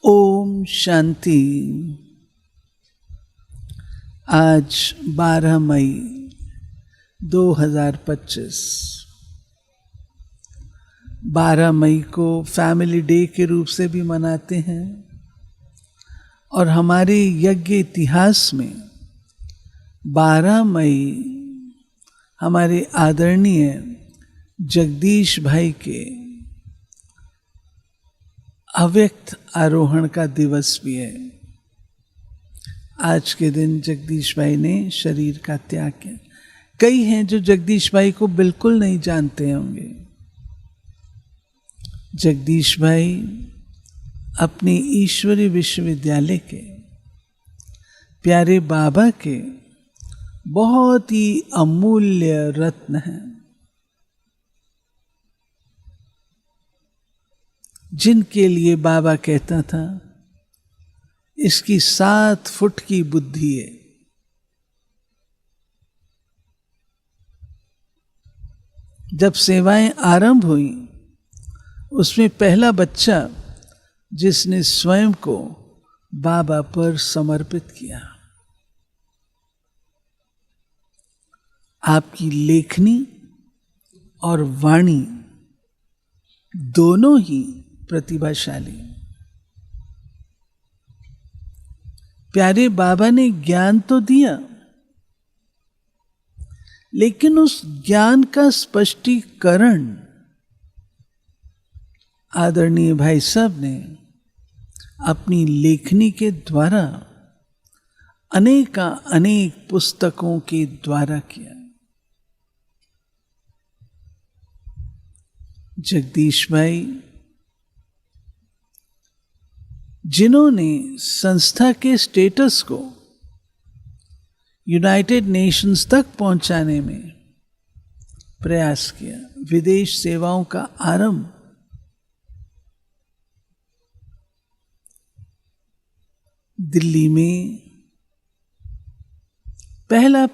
ओम शांति। आज 12 मई 2025। 12 मई को family day के रूप से भी मनाते हैं और हमारे यज्ञ इतिहास में 12 मई हमारे आदरणीय जगदीश भाई के अव्यक्त आरोहण का दिवस भी है। आज के दिन जगदीश भाई ने शरीर का त्याग किया। कई हैं जो जगदीश भाई को बिल्कुल नहीं जानते होंगे। जगदीश भाई अपने ईश्वरी विश्वविद्यालय के प्यारे बाबा के बहुत ही अमूल्य रत्न हैं, जिनके लिए बाबा कहता था इसकी 7 फुट की बुद्धि है। जब सेवाएं आरंभ हुई, उसमें पहला बच्चा जिसने स्वयं को बाबा पर समर्पित किया। आपकी लेखनी और वाणी दोनों ही प्रतिभाशाली। प्यारे बाबा ने ज्ञान तो दिया, लेकिन उस ज्ञान का स्पष्टीकरण आदरणीय भाई साहब ने अपनी लेखनी के द्वारा अनेक पुस्तकों के द्वारा किया। जगदीश भाई जिन्होंने संस्था के स्टेटस को यूनाइटेड नेशंस तक पहुंचाने में प्रयास किया, विदेश सेवाओं का आरंभ दिल्ली में पहला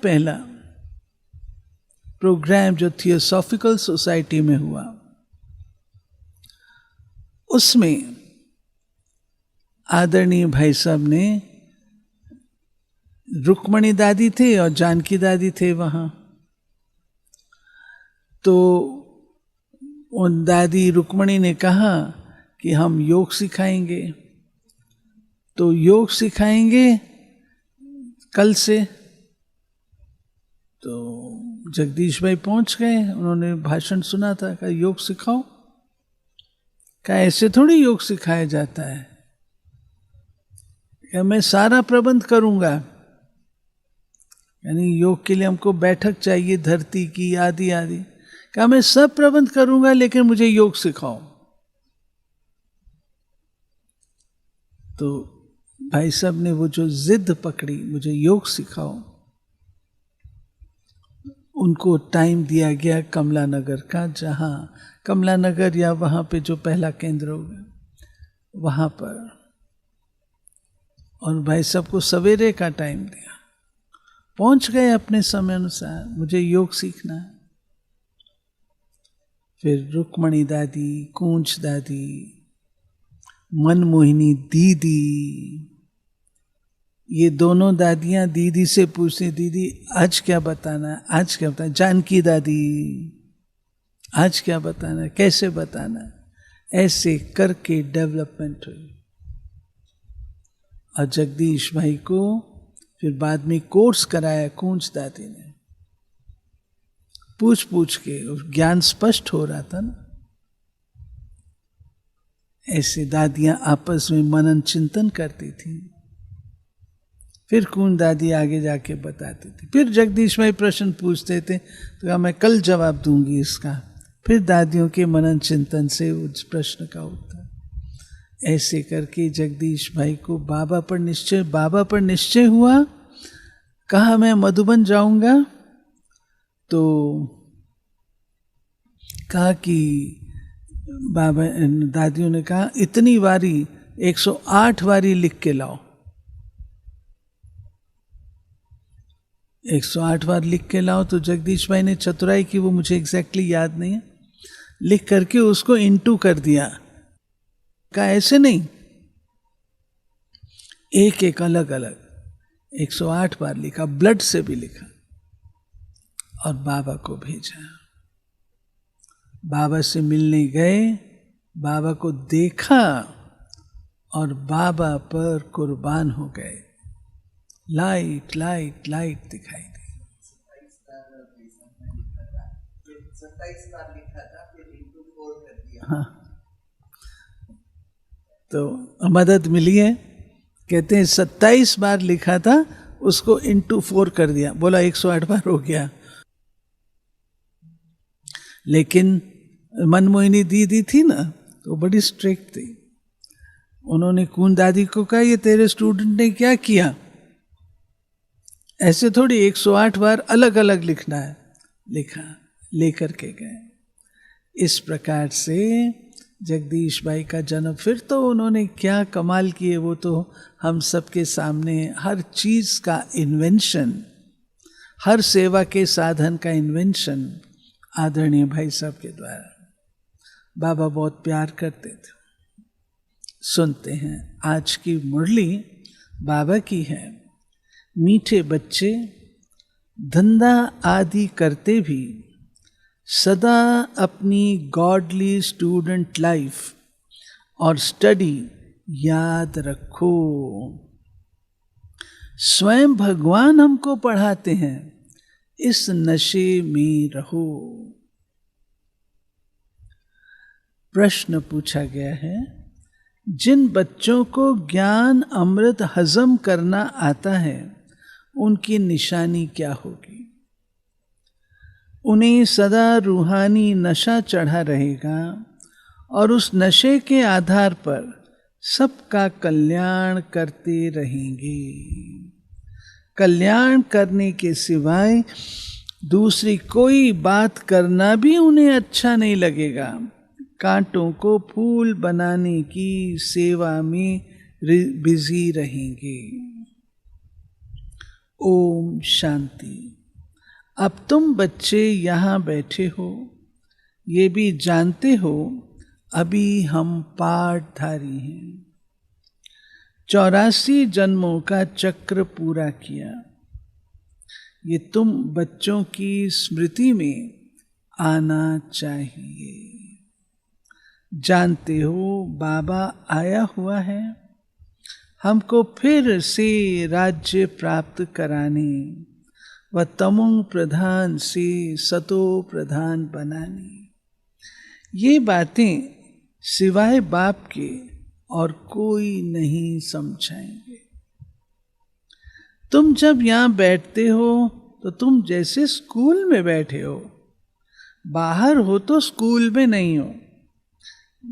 प्रोग्राम जो थियोसॉफिकल सोसाइटी में हुआ, उसमें आदरणीय भाई साहब ने, रुक्मणी दादी थे और जानकी दादी थे वहाँ, तो उन दादी रुक्मणी ने कहा कि हम योग सिखाएंगे, तो योग सिखाएंगे कल से। तो जगदीश भाई पहुंच गए, उन्होंने भाषण सुना था, कहा योग सिखाओ। कहा ऐसे थोड़ी योग सिखाया जाता है, क्या मैं सारा प्रबंध करूंगा, यानी योग के लिए हमको बैठक चाहिए धरती की आदि आदि। क्या मैं सब प्रबंध करूंगा, लेकिन मुझे योग सिखाओ। तो भाई साहब ने वो जो जिद पकड़ी, मुझे योग सिखाओ, उनको टाइम दिया गया कमला नगर का, जहां कमला नगर या वहां पे जो पहला केंद्र होगा वहां पर, और भाई साहब को सवेरे का टाइम दिया। पहुंच गए अपने समय अनुसार, मुझे योग सीखना है। फिर रुक्मणी दादी, कूंज दादी, मनमोहिनी दीदी, ये दोनों दादियां दीदी से पूछती, दीदी आज क्या बताना है, आज क्या बताना। जानकी दादी, आज क्या बताना है, कैसे बताना है। ऐसे करके डेवलपमेंट हुई। और जगदीश भाई को फिर बाद में कोर्स कराया कूंज दादी ने, पूछ के ज्ञान स्पष्ट हो रहा था ना। ऐसे दादियां आपस में मनन चिंतन करती थी। फिर कूंज दादी आगे जाके बताती थी। फिर जगदीश भाई प्रश्न पूछते थे, तो कहा मैं कल जवाब दूंगी इसका। फिर दादियों के मनन चिंतन से उस प्रश्न का उत्तर। ऐसे करके जगदीश भाई को बाबा पर निश्चय हुआ। कहा मैं मधुबन जाऊंगा, तो कहा कि बाबा दादियों ने कहा इतनी बारी 108 बारी लिख के लाओ। 108 बार लिख के लाओ। तो जगदीश भाई ने चतुराई की, वो मुझे एग्जैक्टली याद नहीं है, लिख करके उसको इंटू कर दिया। कहा ऐसे नहीं, एक एक अलग अलग 108 बार लिखा, ब्लड से भी लिखा और बाबा को भेजा। बाबा से मिलने गए, बाबा को देखा और बाबा पर कुर्बान हो गए। लाइट लाइट लाइट दिखाई दी। 27 बार लिखा था, फिर इंटू 4 कर दिया। हाँ, तो मदद मिली है। कहते हैं 27 बार लिखा था, उसको इंटू 4 कर दिया, बोला 108 बार हो गया। लेकिन मनमोहिनी दीदी थी ना, तो बड़ी स्ट्रिक्ट थी। उन्होंने कून दादी को कहा, ये तेरे स्टूडेंट ने क्या किया, ऐसे थोड़ी 108 बार अलग अलग लिखना है। लिखा, लेकर के गए। इस प्रकार से जगदीश भाई का जन्म। फिर तो उन्होंने क्या कमाल किए, वो तो हम सबके सामने। हर चीज का इन्वेंशन, हर सेवा के साधन का इन्वेंशन आदरणीय भाई साहब के द्वारा। बाबा बहुत प्यार करते थे। सुनते हैं, आज की मुरली बाबा की है। मीठे बच्चे धंधा आदि करते भी सदा अपनी गॉडली स्टूडेंट लाइफ और स्टडी याद रखो। स्वयं भगवान हमको पढ़ाते हैं, इस नशे में रहो। प्रश्न पूछा गया है, जिन बच्चों को ज्ञान अमृत हजम करना आता है, उनकी निशानी क्या होगी? उन्हें सदा रूहानी नशा चढ़ा रहेगा और उस नशे के आधार पर सबका कल्याण करते रहेंगे। कल्याण करने के सिवाय दूसरी कोई बात करना भी उन्हें अच्छा नहीं लगेगा। कांटों को फूल बनाने की सेवा में बिजी रहेंगे। ओम शांति। अब तुम बच्चे यहाँ बैठे हो, ये भी जानते हो अभी हम पाठधारी हैं। 84 जन्मों का चक्र पूरा किया। ये तुम बच्चों की स्मृति में आना चाहिए। जानते हो बाबा आया हुआ है हमको फिर से राज्य प्राप्त कराने व तमो प्रधान से सतो प्रधान बनाने। ये बातें सिवाय बाप के और कोई नहीं समझाएंगे। तुम जब यहाँ बैठते हो तो तुम जैसे स्कूल में बैठे हो, बाहर हो तो स्कूल में नहीं हो।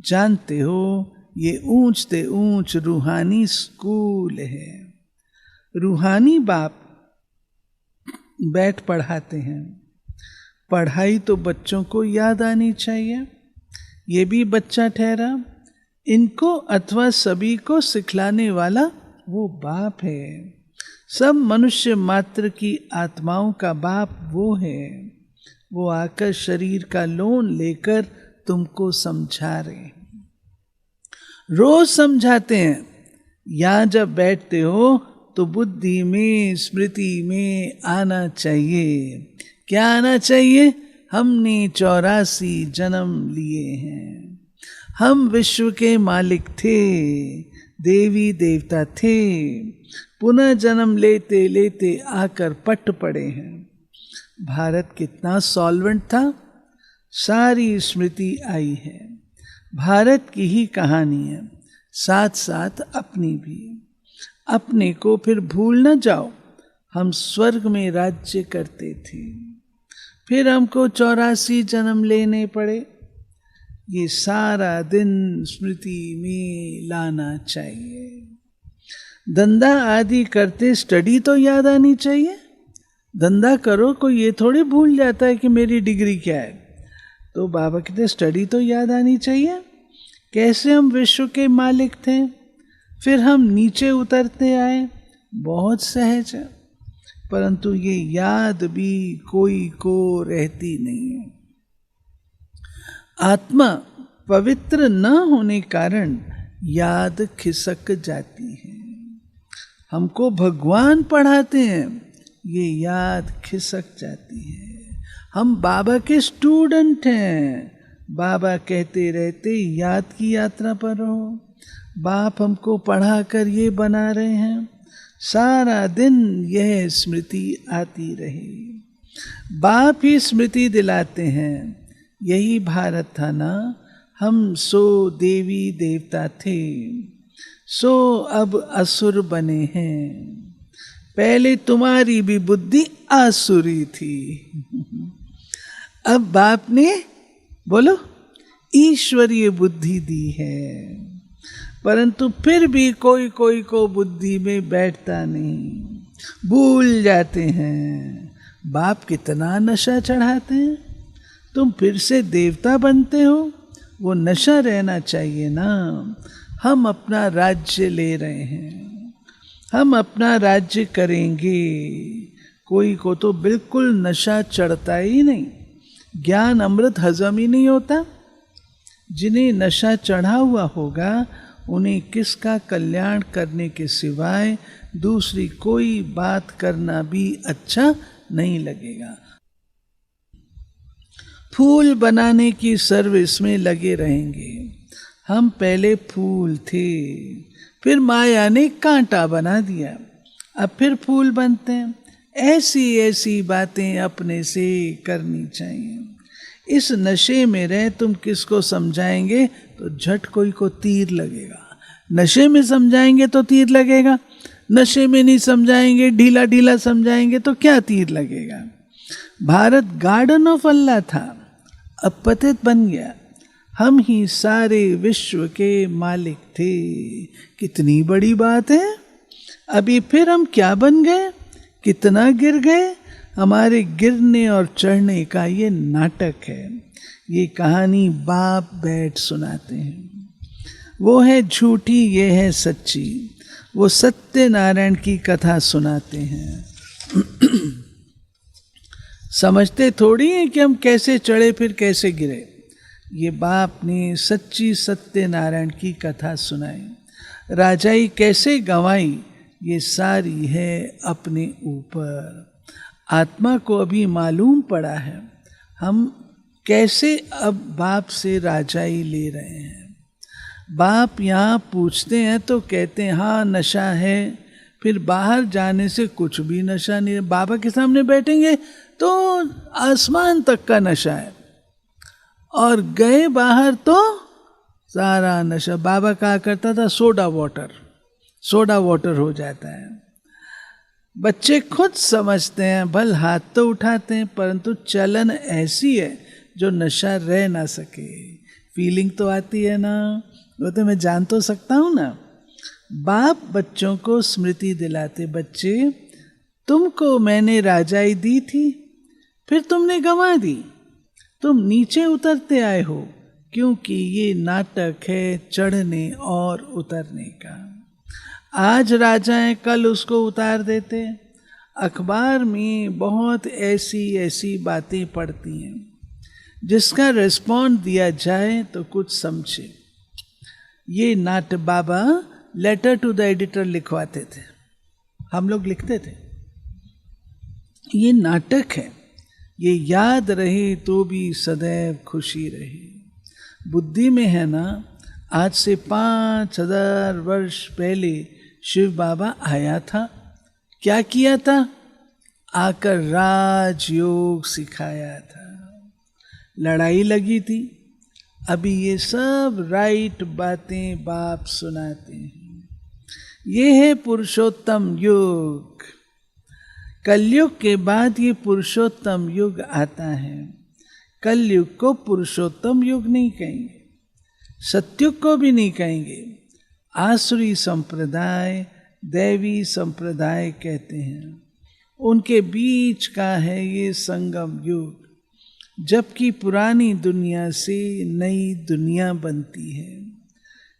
जानते हो ये ऊंच ते ऊंच रूहानी स्कूल है। रूहानी बाप बैठ पढ़ाते हैं। पढ़ाई तो बच्चों को याद आनी चाहिए। ये भी बच्चा ठहरा। इनको अथवा सभी को सिखलाने वाला वो बाप है। सब मनुष्य मात्र की आत्माओं का बाप वो है। वो आकर शरीर का लोन लेकर तुमको समझा रहे हैं, रोज समझाते हैं। यहां जब बैठते हो तो बुद्धि में स्मृति में आना चाहिए। क्या आना चाहिए? हमने 84 जन्म लिए हैं। हम विश्व के मालिक थे, देवी देवता थे। पुनः जन्म लेते लेते आकर पट पड़े हैं। भारत कितना सॉल्वेंट था, सारी स्मृति आई है। भारत की ही कहानी है, साथ साथ अपनी भी। अपने को फिर भूल न जाओ। हम स्वर्ग में राज्य करते थे, फिर हमको 84 जन्म लेने पड़े। ये सारा दिन स्मृति में लाना चाहिए। धंधा आदि करते स्टडी तो याद आनी चाहिए। धंधा करो, कोई ये थोड़ी भूल जाता है कि मेरी डिग्री क्या है। तो बाबा कहते स्टडी तो याद आनी चाहिए। कैसे हम विश्व के मालिक थे, फिर हम नीचे उतरते आए, बहुत सहज है। परंतु ये याद भी कोई को रहती नहीं है। आत्मा पवित्र न होने कारण याद खिसक जाती है। हमको भगवान पढ़ाते हैं, ये याद खिसक जाती है। हम बाबा के स्टूडेंट हैं, बाबा कहते रहते याद की यात्रा पर रहो। बाप हमको पढ़ाकर ये बना रहे हैं, सारा दिन यह स्मृति आती रहे। बाप ही स्मृति दिलाते हैं, यही भारत था ना, हम सो देवी देवता थे, सो अब असुर बने हैं, पहले तुम्हारी भी बुद्धि आसुरी थी। अब बाप ने बोलो ईश्वरीय बुद्धि दी है, परंतु फिर भी कोई कोई को बुद्धि में बैठता नहीं, भूल जाते हैं। बाप कितना नशा चढ़ाते हैं, तुम फिर से देवता बनते हो, वो नशा रहना चाहिए ना। हम अपना राज्य ले रहे हैं, हम अपना राज्य करेंगे। कोई को तो बिल्कुल नशा चढ़ता ही नहीं, ज्ञान अमृत हजम ही नहीं होता। जिन्हें नशा चढ़ा हुआ होगा उन्हें किसका कल्याण करने के सिवाय दूसरी कोई बात करना भी अच्छा नहीं लगेगा। फूल बनाने की सर्विस में लगे रहेंगे। हम पहले फूल थे, फिर माया ने कांटा बना दिया, अब फिर फूल बनते हैं। ऐसी ऐसी बातें अपने से करनी चाहिए। इस नशे में रहे तुम किसको समझाएंगे तो झट कोई को तीर लगेगा। नशे में समझाएंगे तो तीर लगेगा, नशे में नहीं समझाएंगे, ढीला ढीला समझाएंगे तो क्या तीर लगेगा। भारत गार्डन ऑफ अल्लाह था, अब पतित बन गया। हम ही सारे विश्व के मालिक थे। कितनी बड़ी बात है। अभी फिर हम क्या बन गए, कितना गिर गए। हमारे गिरने और चढ़ने का ये नाटक है। ये कहानी बाप बैठ सुनाते हैं। वो है झूठी, ये है सच्ची। वो सत्यनारायण की कथा सुनाते हैं। समझते थोड़ी हैं कि हम कैसे चढ़े फिर कैसे गिरे। ये बाप ने सच्ची सत्यनारायण की कथा सुनाई। राजाई कैसे गंवाई ये सारी है अपने ऊपर। आत्मा को अभी मालूम पड़ा है हम कैसे अब बाप से राजाई ले रहे हैं। बाप यहाँ पूछते हैं तो कहते हैं हाँ नशा है, फिर बाहर जाने से कुछ भी नशा नहीं। बाबा के सामने बैठेंगे तो आसमान तक का नशा है, और गए बाहर तो सारा नशा। बाबा कहा करता था सोडा वाटर हो जाता है। बच्चे खुद समझते हैं, भल हाथ तो उठाते हैं, परंतु चलन ऐसी है जो नशा रह ना सके। फीलिंग तो आती है ना, वो तो मैं जान तो सकता हूँ ना। बाप बच्चों को स्मृति दिलाते, बच्चे तुमको मैंने राजाई दी थी, फिर तुमने गंवा दी। तुम नीचे उतरते आए हो, क्योंकि ये नाटक है चढ़ने और उतरने का। आज राजा हैं, कल उसको उतार देते। अखबार में बहुत ऐसी ऐसी बातें पढ़ती हैं, जिसका रिस्पॉन्ड दिया जाए तो कुछ समझे। ये नाटक बाबा लेटर टू द एडिटर लिखवाते थे, हम लोग लिखते थे। ये नाटक है, ये याद रहे तो भी सदैव खुशी रहे। बुद्धि में है ना। आज से 5000 वर्ष पहले शिव बाबा आया था, क्या किया था? आकर राजयोग सिखाया था। लड़ाई लगी थी। अभी ये सब राइट बातें बाप सुनाते हैं। ये है पुरुषोत्तम युग। कलयुग के बाद ये पुरुषोत्तम युग आता है। कलयुग को पुरुषोत्तम युग नहीं कहेंगे, सत्युग को भी नहीं कहेंगे। आसुरी संप्रदाय दैवी संप्रदाय कहते हैं, उनके बीच का है ये संगम युग। जबकि पुरानी दुनिया से नई दुनिया बनती है,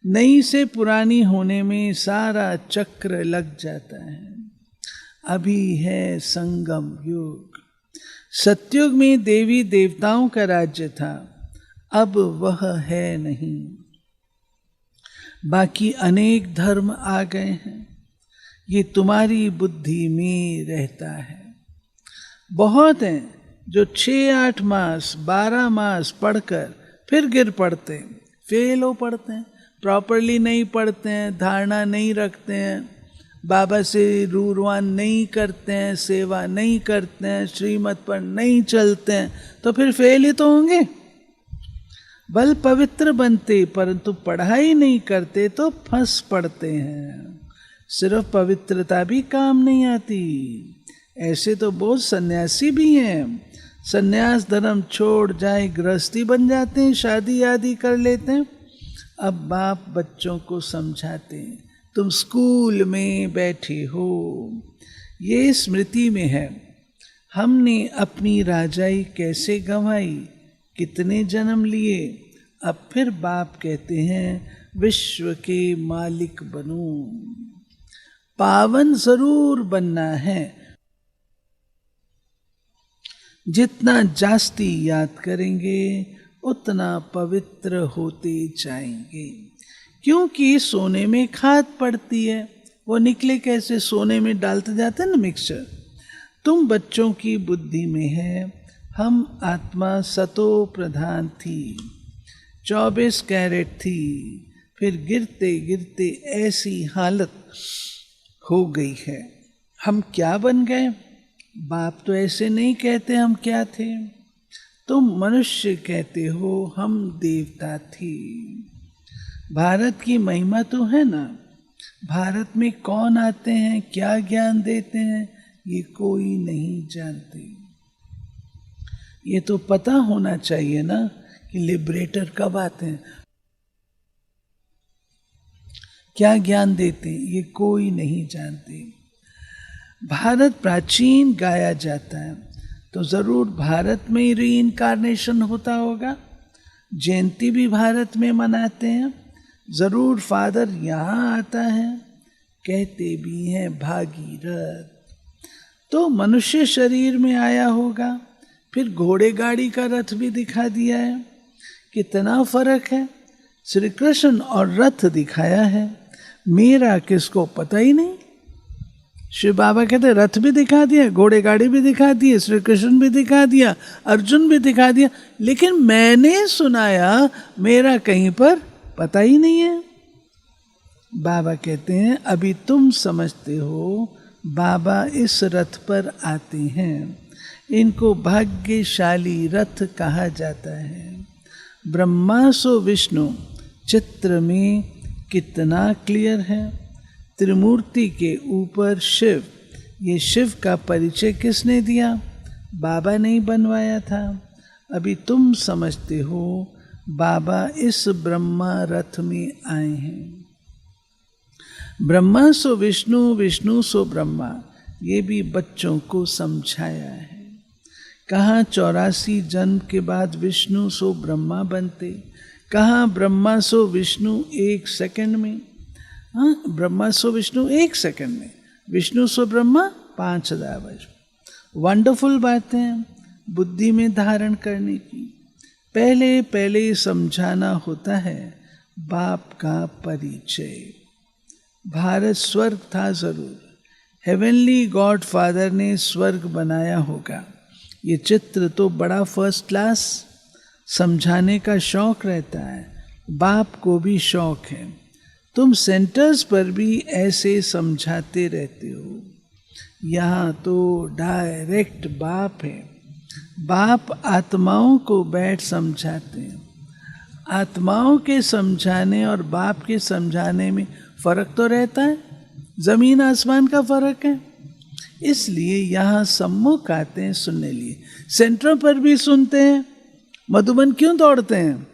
नई से पुरानी होने में सारा चक्र लग जाता है। अभी है संगम युग। सतयुग में देवी देवताओं का राज्य था, अब वह है नहीं। बाकी अनेक धर्म आ गए हैं। ये तुम्हारी बुद्धि में रहता है। बहुत हैं जो 6-8 मास 12 मास पढ़कर फिर गिर पड़ते हैं, फेल हो पड़ते हैं, प्रॉपरली नहीं पढ़ते हैं, धारणा नहीं रखते हैं, बाबा से रूरवान नहीं करते हैं, सेवा नहीं करते हैं, श्रीमत पर नहीं चलते हैं, तो फिर फेल ही तो होंगे। बल पवित्र बनते परंतु पढ़ाई नहीं करते तो फंस पड़ते हैं। सिर्फ पवित्रता भी काम नहीं आती। ऐसे तो बहुत सन्यासी भी हैं, सन्यास धर्म छोड़ जाए गृहस्थी बन जाते हैं, शादी आदि कर लेते हैं। अब बाप बच्चों को समझाते हैं, तुम स्कूल में बैठे हो, ये स्मृति में है, हमने अपनी राजाई कैसे गंवाई, कितने जन्म लिए। अब फिर बाप कहते हैं विश्व के मालिक बनो, पावन जरूर बनना है। जितना जास्ती याद करेंगे उतना पवित्र होते जाएंगे, क्योंकि सोने में खाद पड़ती है, वो निकले कैसे, सोने में डालते जाते हैं ना मिक्सचर। तुम बच्चों की बुद्धि में है, हम आत्मा सतो प्रधान थी, 24 कैरेट थी, फिर गिरते गिरते ऐसी हालत हो गई है। हम क्या बन गए? बाप तो ऐसे नहीं कहते हम क्या थे, तुम मनुष्य कहते हो, हम देवता थे। भारत की महिमा तो है ना, भारत में कौन आते हैं, क्या ज्ञान देते हैं, ये कोई नहीं जानते। ये तो पता होना चाहिए ना कि लिबरेटर कब आते हैं, क्या ज्ञान देते हैं, ये कोई नहीं जानते। भारत प्राचीन गाया जाता है तो जरूर भारत में ही रीइंकारनेशन होता होगा, जयंती भी भारत में मनाते हैं, जरूर फादर यहाँ आता है, कहते भी हैं भागीरथ, तो मनुष्य शरीर में आया होगा। फिर घोड़े गाड़ी का रथ भी दिखा दिया है, कितना फर्क है, श्री कृष्ण और रथ दिखाया है, मेरा किसको पता ही नहीं। शिव बाबा कहते रथ भी दिखा दिया, घोड़े गाड़ी भी दिखा दिए, श्री कृष्ण भी दिखा दिया, अर्जुन भी दिखा दिया, लेकिन मैंने सुनाया, मेरा कहीं पर पता ही नहीं है। बाबा कहते हैं अभी तुम समझते हो, बाबा इस रथ पर आते हैं, इनको भाग्यशाली रथ कहा जाता है। ब्रह्मा सो विष्णु चित्र में कितना क्लियर है, त्रिमूर्ति के ऊपर शिव, ये शिव का परिचय किसने दिया? बाबा ने बनवाया था। अभी तुम समझते हो बाबा इस ब्रह्मा रथ में आए हैं। ब्रह्मा सो विष्णु, विष्णु सो ब्रह्मा, ये भी बच्चों को समझाया है। कहाँ 84 जन्म के बाद विष्णु सो ब्रह्मा बनते, कहाँ ब्रह्मा सो विष्णु 1 सेकंड में। हाँ, ब्रह्मा सो विष्णु 1 सेकंड में, विष्णु सो ब्रह्मा 5000 वर्ष। वंडरफुल बातें हैं बुद्धि में धारण करने की। पहले पहले समझाना होता है बाप का परिचय। भारत स्वर्ग था जरूर, हेवनली गॉड फादर ने स्वर्ग बनाया होगा। ये चित्र तो बड़ा फर्स्ट क्लास, समझाने का शौक रहता है, बाप को भी शौक है। तुम सेंटर्स पर भी ऐसे समझाते रहते हो, यहाँ तो डायरेक्ट बाप है, बाप आत्माओं को बैठ समझाते हैं। आत्माओं के समझाने और बाप के समझाने में फर्क तो रहता है, जमीन आसमान का फर्क है। इसलिए यहाँ सम्मुख आते हैं सुनने लिए, सेंटरों पर भी सुनते हैं। मधुबन क्यों दौड़ते हैं?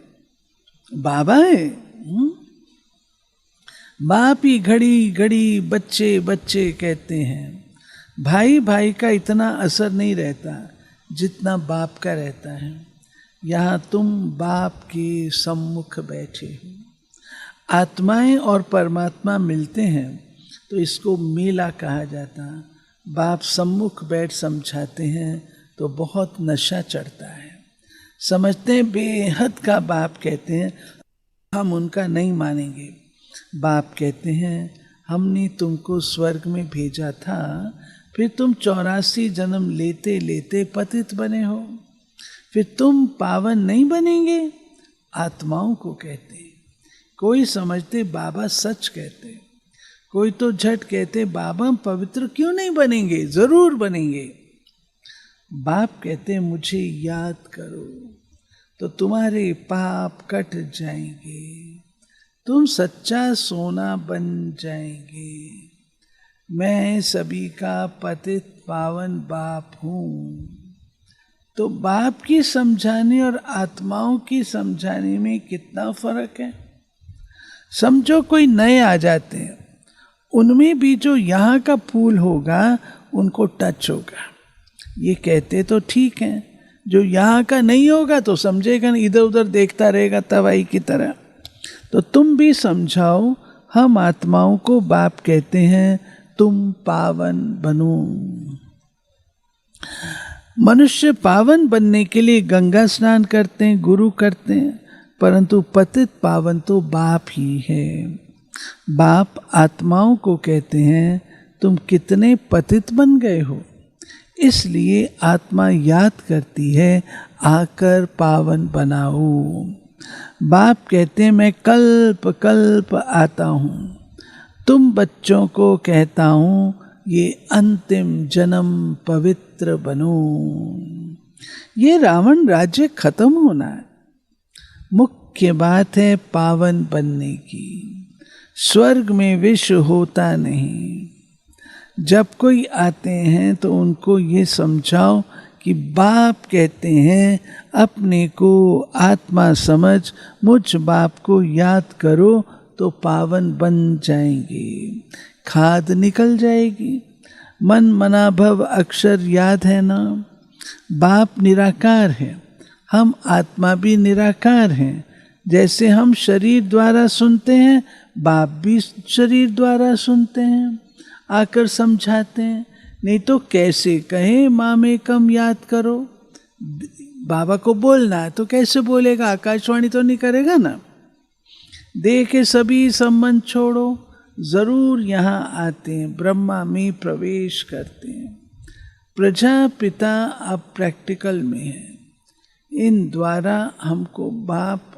बाबा है। बाप ही घड़ी घड़ी बच्चे बच्चे कहते हैं। भाई भाई का इतना असर नहीं रहता जितना बाप का रहता है। यहाँ तुम बाप के सम्मुख बैठे हो, आत्माएं और परमात्मा मिलते हैं तो इसको मेला कहा जाता है। बाप सम्मुख बैठ समझाते हैं तो बहुत नशा चढ़ता है, समझते हैं बेहद का बाप कहते हैं, हम उनका नहीं मानेंगे। बाप कहते हैं हमने तुमको स्वर्ग में भेजा था, फिर तुम 84 जन्म लेते लेते पतित बने हो, फिर तुम पावन नहीं बनेंगे? आत्माओं को कहते। कोई समझते बाबा सच कहते, कोई तो झट कहते बाबा पवित्र क्यों नहीं बनेंगे, जरूर बनेंगे। बाप कहते मुझे याद करो तो तुम्हारे पाप कट जाएंगे, तुम सच्चा सोना बन जाएंगे। मैं सभी का पतित पावन बाप हूं। तो बाप की समझाने और आत्माओं की समझाने में कितना फर्क है। समझो कोई नए आ जाते हैं, उनमें भी जो यहाँ का फूल होगा उनको टच होगा। ये कहते तो ठीक है, जो यहाँ का नहीं होगा तो समझेगा नहीं, इधर उधर देखता रहेगा तवाई की तरह। तो तुम भी समझाओ। हम आत्माओं को बाप कहते हैं तुम पावन बनो। मनुष्य पावन बनने के लिए गंगा स्नान करते हैं, गुरु करते हैं, परंतु पतित पावन तो बाप ही है। बाप आत्माओं को कहते हैं तुम कितने पतित बन गए हो। इसलिए आत्मा याद करती है आकर पावन बनाओ। बाप कहते हैं मैं कल्प कल्प आता हूँ, तुम बच्चों को कहता हूँ ये अंतिम जन्म पवित्र बनो। ये रावण राज्य खत्म होना है, मुख्य बात है पावन बनने की। स्वर्ग में विष होता नहीं। जब कोई आते हैं तो उनको ये समझाओ कि बाप कहते हैं अपने को आत्मा समझ मुझ बाप को याद करो तो पावन बन जाएंगे, खाद निकल जाएगी। मन मना भव अक्षर याद है ना। बाप निराकार है, हम आत्मा भी निराकार हैं। जैसे हम शरीर द्वारा सुनते हैं, बाप भी शरीर द्वारा सुनते हैं, आकर समझाते हैं। नहीं तो कैसे कहें मामेकम याद करो। बाबा को बोलना है तो कैसे बोलेगा, आकाशवाणी तो नहीं करेगा ना। देखे सभी संबंध छोड़ो, जरूर यहाँ आते हैं, ब्रह्मा में प्रवेश करते हैं। प्रजापिता अब प्रैक्टिकल में है, इन द्वारा हमको बाप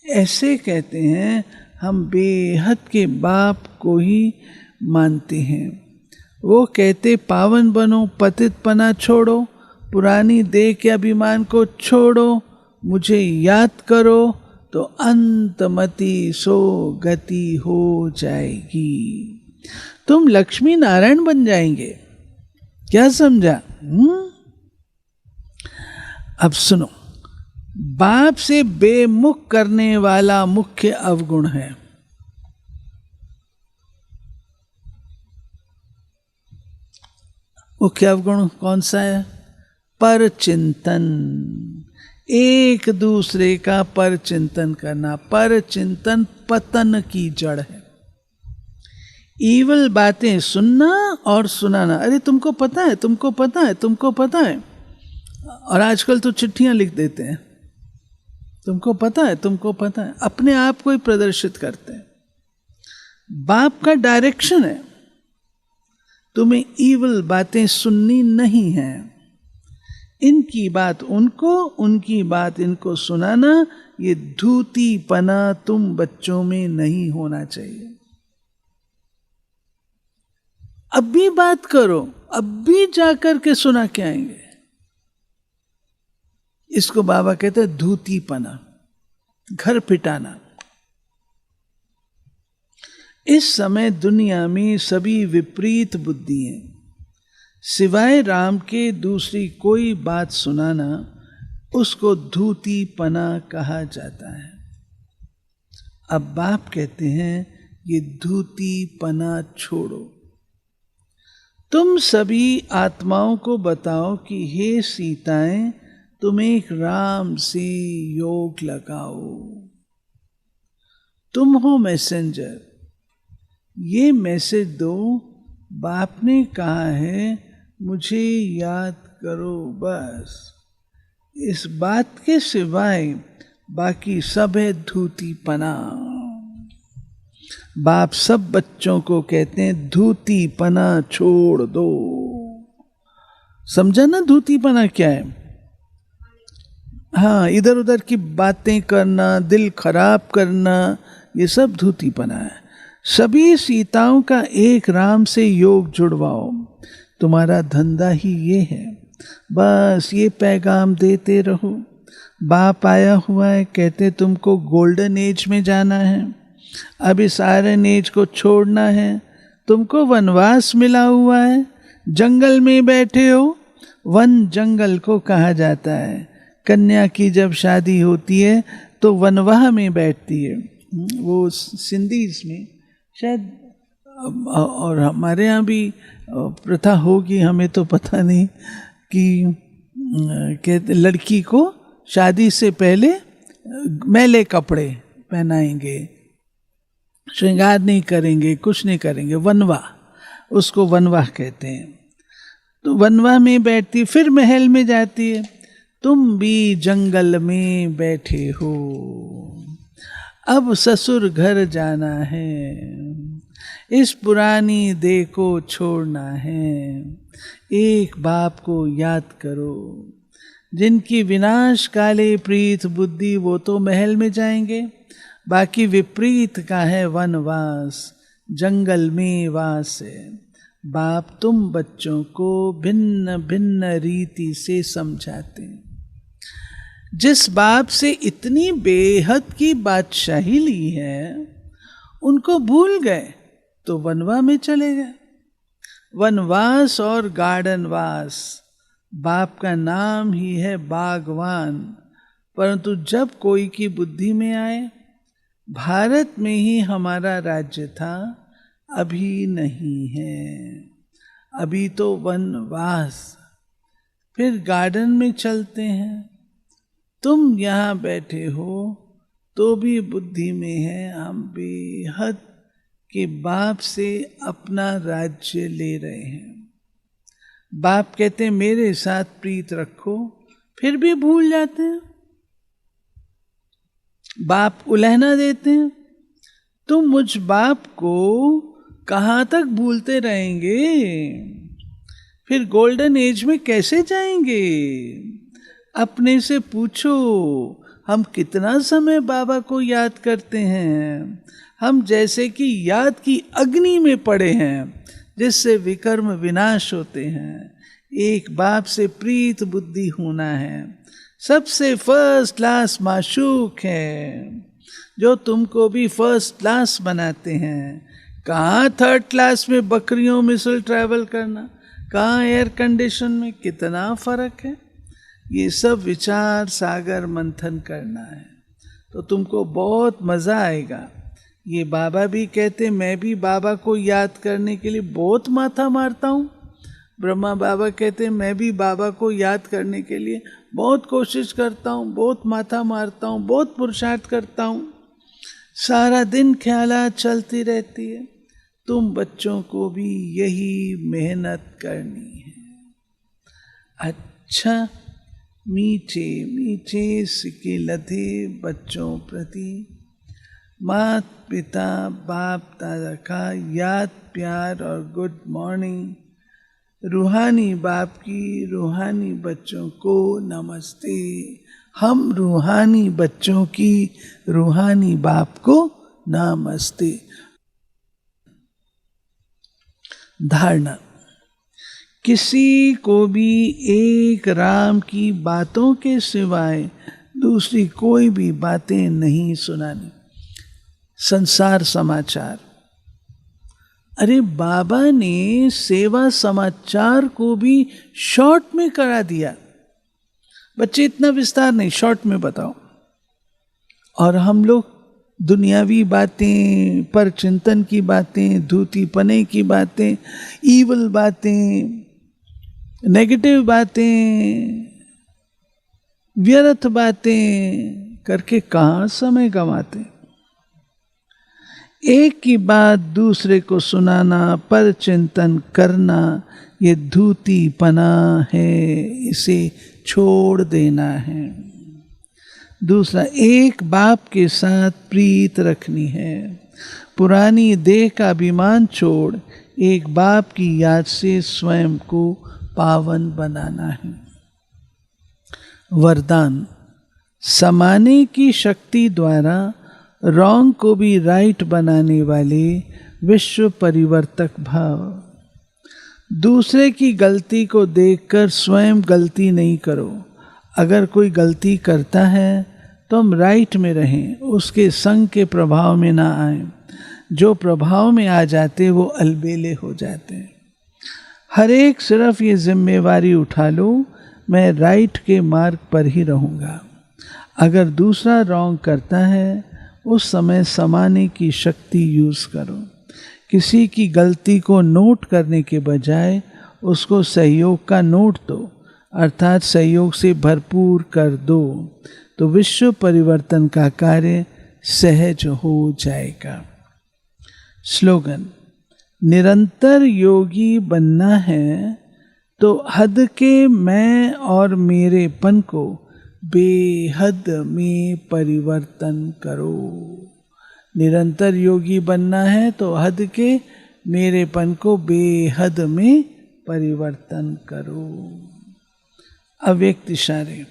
ऐसे कहते हैं, हम बेहद के बाप को ही मानते हैं। वो कहते पावन बनो, पतितपना छोड़ो, पुरानी देह के अभिमान को छोड़ो, मुझे याद करो तो अंतमति सो गति हो जाएगी। तुम लक्ष्मी नारायण बन जाएंगे। क्या समझा? अब सुनो, बाप से बेमुख करने वाला मुख्य अवगुण है। मुख्य अवगुण कौन सा है? पर चिंतन, एक दूसरे का पर चिंतन करना। पर चिंतन पतन की जड़ है। ईवल बातें सुनना और सुनाना। अरे तुमको पता है, तुमको पता है, तुमको पता है। और आजकल तो चिट्ठियां लिख देते हैं, तुमको पता है, तुमको पता है। अपने आप को ही प्रदर्शित करते हैं। बाप का डायरेक्शन है, तुम्हें ईवल बातें सुननी नहीं है। इनकी बात उनको, उनकी बात इनको सुनाना, ये धूतीपना तुम बच्चों में नहीं होना चाहिए। अब भी बात करो, अब भी जाकर के सुना के आएंगे। इसको बाबा कहते हैं धूतीपना, घर पिटाना। इस समय दुनिया में सभी विपरीत बुद्धि हैं। सिवाय राम के दूसरी कोई बात सुनाना, उसको धूतीपना कहा जाता है। अब बाप कहते हैं ये धूतीपना छोड़ो। तुम सभी आत्माओं को बताओ कि हे सीताएं, तुम एक राम से योग लगाओ। तुम हो मैसेंजर, ये मैसेज दो। बाप ने कहा है मुझे याद करो, बस। इस बात के सिवाय बाकी सब है धूतीपना। बाप सब बच्चों को कहते हैं धूतीपना छोड़ दो। समझा ना धूतीपना क्या है? हाँ, इधर उधर की बातें करना, दिल खराब करना, ये सब धूतीपना है। सभी सीताओं का एक राम से योग जुड़वाओ, तुम्हारा धंधा ही ये है। बस ये पैगाम देते रहो। बाप आया हुआ है, कहते तुमको गोल्डन एज में जाना है, अब इस आयरन एज को छोड़ना है। तुमको वनवास मिला हुआ है, जंगल में बैठे हो। वन जंगल को कहा जाता है। कन्या की जब शादी होती है तो वनवाह में बैठती है। वो सिंधी इसमें शायद, और हमारे यहाँ भी प्रथा होगी, हमें तो पता नहीं, कि कहते लड़की को शादी से पहले मैले कपड़े पहनाएंगे, श्रृंगार नहीं करेंगे, कुछ नहीं करेंगे। वनवाह, उसको वनवाह कहते हैं। तो वनवाह में बैठती, फिर महल में जाती है। तुम भी जंगल में बैठे हो, अब ससुर घर जाना है, इस पुरानी देह को छोड़ना है। एक बाप को याद करो, जिनकी विनाश काले प्रीत बुद्धि, वो तो महल में जाएंगे, बाकी विपरीत का है वनवास, जंगल में वास है। बाप तुम बच्चों को भिन्न भिन्न रीति से समझाते हैं। जिस बाप से इतनी बेहद की बादशाही ली है, उनको भूल गए तो वनवास में चले गए। वनवास और गार्डनवास, बाप का नाम ही है बागवान। परंतु जब कोई की बुद्धि में आए, भारत में ही हमारा राज्य था, अभी नहीं है, अभी तो वनवास, फिर गार्डन में चलते हैं। तुम यहाँ बैठे हो तो भी बुद्धि में है, हम बेहद के बाप से अपना राज्य ले रहे हैं। बाप कहते हैं मेरे साथ प्रीत रखो, फिर भी भूल जाते हैं। बाप उलहना देते हैं, तुम मुझ बाप को कहाँ तक भूलते रहेंगे, फिर गोल्डन एज में कैसे जाएंगे? अपने से पूछो, हम कितना समय बाबा को याद करते हैं। हम जैसे कि याद की अग्नि में पड़े हैं, जिससे विकर्म विनाश होते हैं। एक बाप से प्रीत बुद्धि होना है। सबसे फर्स्ट क्लास माशूक है, जो तुमको भी फर्स्ट क्लास बनाते हैं। कहाँ थर्ड क्लास में बकरियों में से ट्रैवल करना, कहाँ एयर कंडीशन में, कितना फर्क है। ये सब विचार सागर मंथन करना है तो तुमको बहुत मज़ा आएगा। ये बाबा भी कहते, मैं भी बाबा को याद करने के लिए बहुत माथा मारता हूँ। ब्रह्मा बाबा कहते, मैं भी बाबा को याद करने के लिए बहुत कोशिश करता हूँ, बहुत माथा मारता हूँ, बहुत पुरुषार्थ करता हूँ। सारा दिन ख्यालात चलती रहती है। तुम बच्चों को भी यही मेहनत करनी है। अच्छा, मीठे मीठे सिक्के लधे बच्चों प्रति मात पिता बाप दादा का याद प्यार और गुड मॉर्निंग। रूहानी बाप की रूहानी बच्चों को नमस्ते। हम रूहानी बच्चों की रूहानी बाप को नमस्ते। धारणा, किसी को भी एक राम की बातों के सिवाय दूसरी कोई भी बातें नहीं सुनानी। संसार समाचार, अरे बाबा ने सेवा समाचार को भी शॉर्ट में करा दिया। बच्चे इतना विस्तार नहीं, शॉर्ट में बताओ। और हम लोग दुनियावी बातें, पर चिंतन की बातें, धूतीपने की बातें, ईवल बातें, नेगेटिव बातें, व्यर्थ बातें करके कहाँ समय गंवाते। एक की बात दूसरे को सुनाना, पर चिंतन करना, ये धूतीपना है, इसे छोड़ देना है। दूसरा, एक बाप के साथ प्रीत रखनी है। पुरानी देह का अभिमान छोड़ एक बाप की याद से स्वयं को पावन बनाना है। वरदान, समाने की शक्ति द्वारा रॉन्ग को भी राइट बनाने वाले विश्व परिवर्तक भाव। दूसरे की गलती को देखकर स्वयं गलती नहीं करो। अगर कोई गलती करता है तो हम राइट में रहें, उसके संग के प्रभाव में ना आए। जो प्रभाव में आ जाते वो अलबेले हो जाते हैं। हर एक सिर्फ ये जिम्मेवारी उठा लो, मैं राइट के मार्ग पर ही रहूँगा। अगर दूसरा रॉन्ग करता है उस समय समाने की शक्ति यूज़ करो। किसी की गलती को नोट करने के बजाय उसको सहयोग का नोट दो, अर्थात सहयोग से भरपूर कर दो, तो विश्व परिवर्तन का कार्य सहज हो जाएगा। स्लोगन, निरंतर योगी बनना है तो हद के मैं और मेरेपन को बेहद में परिवर्तन करो। निरंतर योगी बनना है तो हद के मेरेपन को बेहद में परिवर्तन करो। अव्यक्त इशारे,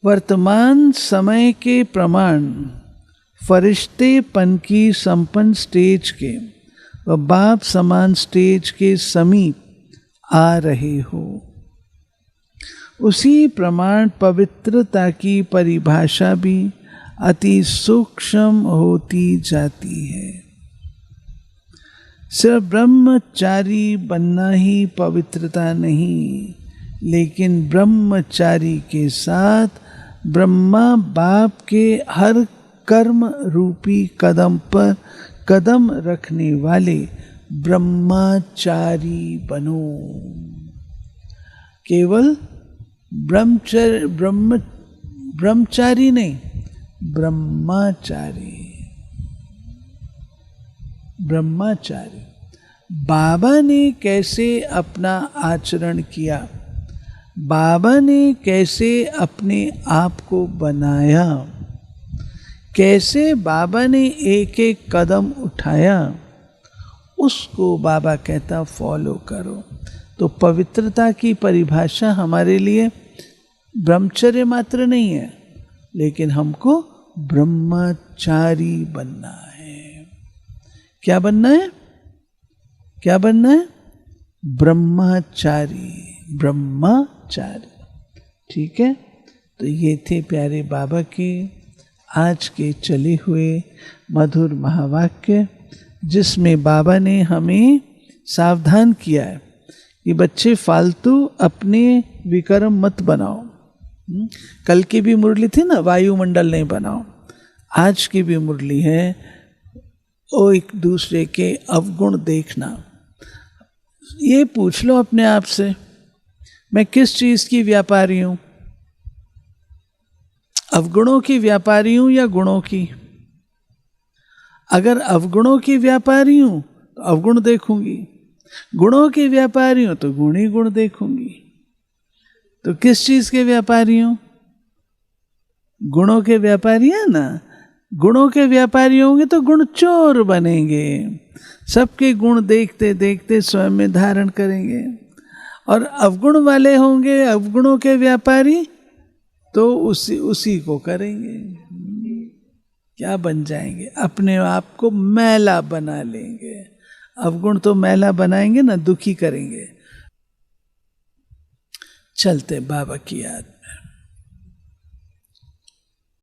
वर्तमान समय के प्रमाण फरिश्तेपन की संपन्न स्टेज के व बाप समान स्टेज के समीप आ रहे हो। उसी प्रमाण पवित्रता की परिभाषा भी अति सूक्ष्म होती जाती है। सिर्फ ब्रह्मचारी बनना ही पवित्रता नहीं, लेकिन ब्रह्मचारी के साथ ब्रह्मा बाप के हर कर्म रूपी कदम पर कदम रखने वाले ब्रह्मचारी बनो। केवल ब्रह्मचारी नहीं, ब्रह्मचारी। ब्रह्मचारी बाबा ने कैसे अपना आचरण किया, बाबा ने कैसे अपने आप को बनाया, कैसे बाबा ने एक एक कदम उठाया, उसको बाबा कहता फॉलो करो। तो पवित्रता की परिभाषा हमारे लिए ब्रह्मचर्य मात्र नहीं है, लेकिन हमको ब्रह्मचारी बनना है। क्या बनना है? क्या बनना है? ब्रह्मचारी, ब्रह्मचारी। ठीक है, तो ये थे प्यारे बाबा के आज के चले हुए मधुर महावाक्य, जिसमें बाबा ने हमें सावधान किया है कि बच्चे फालतू अपने विक्रम मत बनाओ। कल की भी मुरली थी ना, वायुमंडल नहीं बनाओ। आज की भी मुरली है वो एक दूसरे के अवगुण देखना। ये पूछ लो अपने आप से, मैं किस चीज की व्यापारी हूं? अवगुणों की व्यापारी हूं या गुणों की? अगर अवगुणों की व्यापारी हूं तो अवगुण देखूंगी, गुणों की व्यापारी हूं तो गुण ही गुण देखूंगी। तो किस चीज के व्यापारी हूं? गुणों के व्यापारी है ना। गुणों के व्यापारी होंगे तो गुण चोर बनेंगे, सबके गुण देखते देखते स्वयं में धारण करेंगे। और अवगुण वाले होंगे, अवगुणों के व्यापारी, तो उसी को करेंगे। क्या बन जाएंगे? अपने आप को मैला बना लेंगे। अवगुण तो मैला बनाएंगे ना, दुखी करेंगे। चलते बाबा की याद में।